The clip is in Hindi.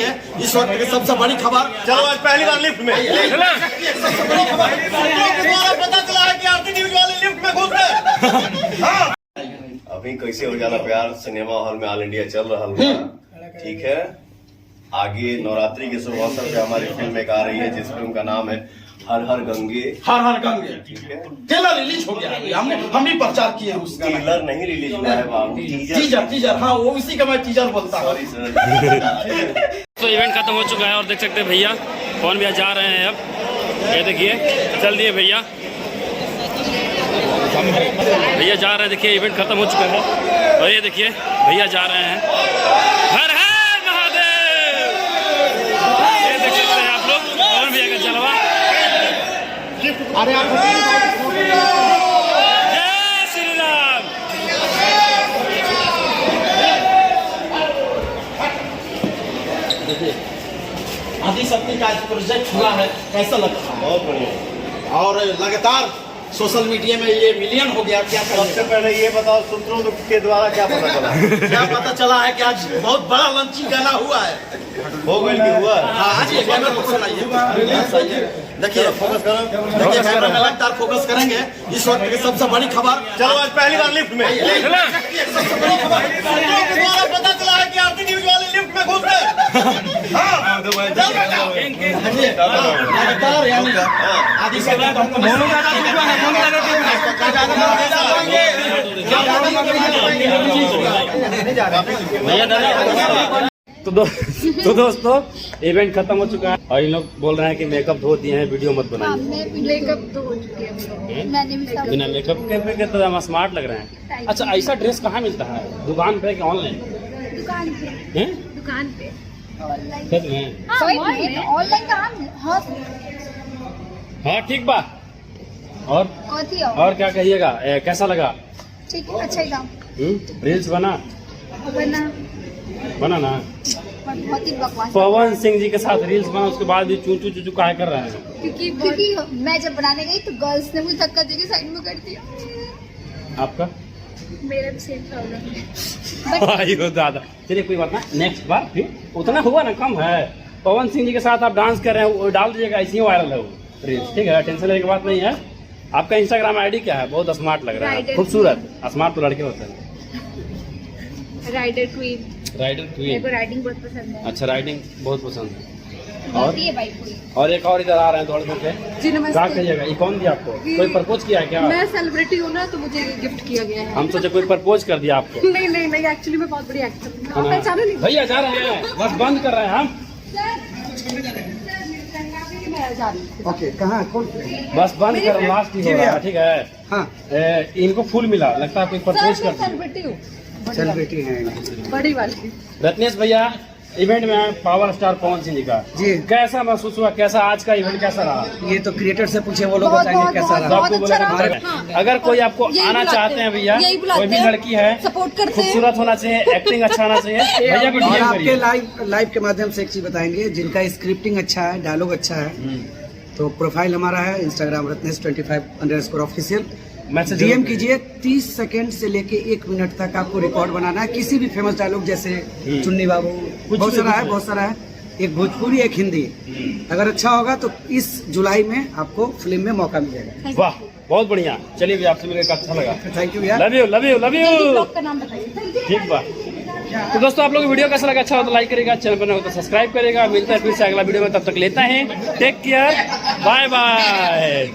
करेंगे इस वक्त की सबसे बड़ी खबर। चलो आज पहली बार लिफ्ट में सबसे बड़ी खबर पता चला है कि आरती न्यूज वाले लिफ्ट में घुस गए। अभी कैसे हो जाला प्यार सिनेमा हॉल में ऑल इंडिया चल रहा है, ठीक है। आगे नवरात्रि के शुभ अवसर पे हमारी फिल्म एक आ रही है जिस फिल्म का नाम है हर हर गंगे। हर हर गंगे, ठीक है। ट्रेलर रिलीज हो गया है, हम भी प्रचार किए हैं उसका। ट्रेलर नहीं रिलीज हुआ है बाबू, टीजर, हाँ वो उसी का मैं टीजर बोलता हूँ। तो इवेंट खत्म हो चुका है और देख सकते हैं भैया कौन भैया जा रहे हैं अब। ये देखिए चल दिए भैया जा रहे हैं। देखिए इवेंट खत्म हो चुका है और ये देखिए भैया जा रहे हैं। हर हर महादेव, ये देख सकते हैं आप लोग कौन भैया का जलवा। जय श्री राम। देखिए आदिशक्ति का प्रोजेक्ट हुआ है, कैसा लगता है? बहुत बढ़िया। और लगातार सोशल मीडिया में ये मिलियन हो गया। क्या सबसे पहले ये बताओ सूत्रों के द्वारा क्या पता चला? क्या पता चला है कि आज बहुत बड़ा लॉन्चिंग गाना हुआ है। हो गई कि हुआ? हाँ आज ये कैमरा फोकस आइए, देखिए फोकस करो, देखिए कैमरा में लगातार फोकस करेंगे इस वक्त की सबसे बड़ी खबर। चलो आज पहली बार लिफ्ट में सबसे बड़ी खबर पता चला है कि आरती न्यूज वाले लिफ्ट में घुस गए। लगातार यानी आदिशक्ति का तो दोस्तों इवेंट खत्म हो चुका है और इन लोग बोल रहे हैं कि मेकअप धो दिए हैं, वीडियो मत बनाइए। मेकअप तो हो चुकी है, मैंने भी सब बिना मेकअप के तो हम स्मार्ट लग रहे हैं। अच्छा ऐसा ड्रेस कहाँ मिलता है, दुकान पे कि ऑनलाइन? दुकान पे, हैं? दुकान पे सच में? ऑनलाइन कहाँ? हाँ हाँ ठीक बा। और क्या कहिएगा, कैसा लगा? ठीक है, अच्छा ही था। रील्स बना ना? पर बहुत ही बकवास, पवन सिंह जी के साथ रील्स बना, उसके बाद भी चू चू चू काहे कर रहे हैं? क्योंकि मैं जब बनाने गई तो गर्ल्स ने मुझे धक्का देके साइड में कर दिया। आपका मेरा भी सेम प्रॉब्लम है। अयो दादा, चलिए कोई बात ना, नेक्स्ट बार फिर उतना हुआ ना, कम है। पवन सिंह जी के साथ आप डांस कर रहे हैं, वो डाल दीजिएगा, ऐसे ही वायरल है वो रील्स, ठीक है, टेंशन लेने की बात नहीं है। आपका इंस्टाग्राम आईडी क्या है? बहुत स्मार्ट लग रहा है, खूबसूरत। स्मार्ट तो लड़के होते हैं। राइडर क्वीन, राइडर मेरे क्वीन, को राइडिंग बहुत पसंद है। अच्छा राइडिंग बहुत पसंद है। होती है बाइक कोई। और एक और इधर आ रहे हैं दौड़ के, जी क्या नमस्ते। कहिएगा, ये कौन दिया आपको? कोई प्रपोज किया है क्या? मैं सेलिब्रिटी हूँ ना, तो मुझे गिफ्ट किया गया है। हम सोचे कोई प्रपोज कर दिया आपको। नहीं, एक्चुअली मैं बहुत बड़ी एक्टर हूँ, हाँ। पहचानो नहीं। भैया जा रहे हैं, बस बंद कर रहे हैं हम। ओके, कहाँ कौन? बस बंद कर, लास्ट ही हो रहा है, ठीक है। हाँ इनको फूल मिला, लगता है कोई प्रपोज कर दिया। सेलिब्रिटी हूँ, सेलिब्रिटी हैं। बड़ी वाली। रत्नेश भैया इवेंट में आए पावर स्टार पवन सिंह जी का, जी कैसा महसूस हुआ? कैसा आज का इवेंट कैसा रहा? ये तो क्रिएटर से पूछे, वो लोग बहुत, बताएंगे कैसा बहुत, रहा। बहुत आपको अच्छा बोला रहा। था। हाँ। अगर कोई आपको यही आना बुलाते चाहते हैं भैया, यही बुलाते कोई भी हैं। लड़की है, सपोर्ट करते हैं। खूबसूरत होना चाहिए, एक्टिंग अच्छा होना चाहिए, भैया को और DM आपके करिए। लाइव के माध्यम से एक चीज बताएंगे, जिनका स्क्रिप्टिंग अच्छा है, डायलॉग अच्छा है, तो प्रोफाइल हमारा है इंस्टाग्राम रत्नेश25_ऑफिशियल। मैसेज डीएम कीजिए। 30 सेकंड से लेके 1 मिनट तक आपको रिकॉर्ड बनाना है, किसी भी फेमस डायलॉग, जैसे चुन्नी बाबू, बहुत सारा है, एक भोजपुरी, एक हिंदी। अगर अच्छा होगा तो इस जुलाई में आपको फिल्म में मौका मिलेगा। वाह बहुत बढ़िया। चलिए भैया आपसे मिलकर अच्छा लगा। थैंक यू यार। Love you love you love you. Blog का नाम बताइए। ठीक बा। तो दोस्तों आप लोग वीडियो कैसा लगा, अच्छा हो तो लाइक करेगा, चैनल पर नया हो तो सब्सक्राइब करेगा। मिलता है फिर से अगला वीडियो में, तब तक लेता है, टेक केयर, बाय बाय।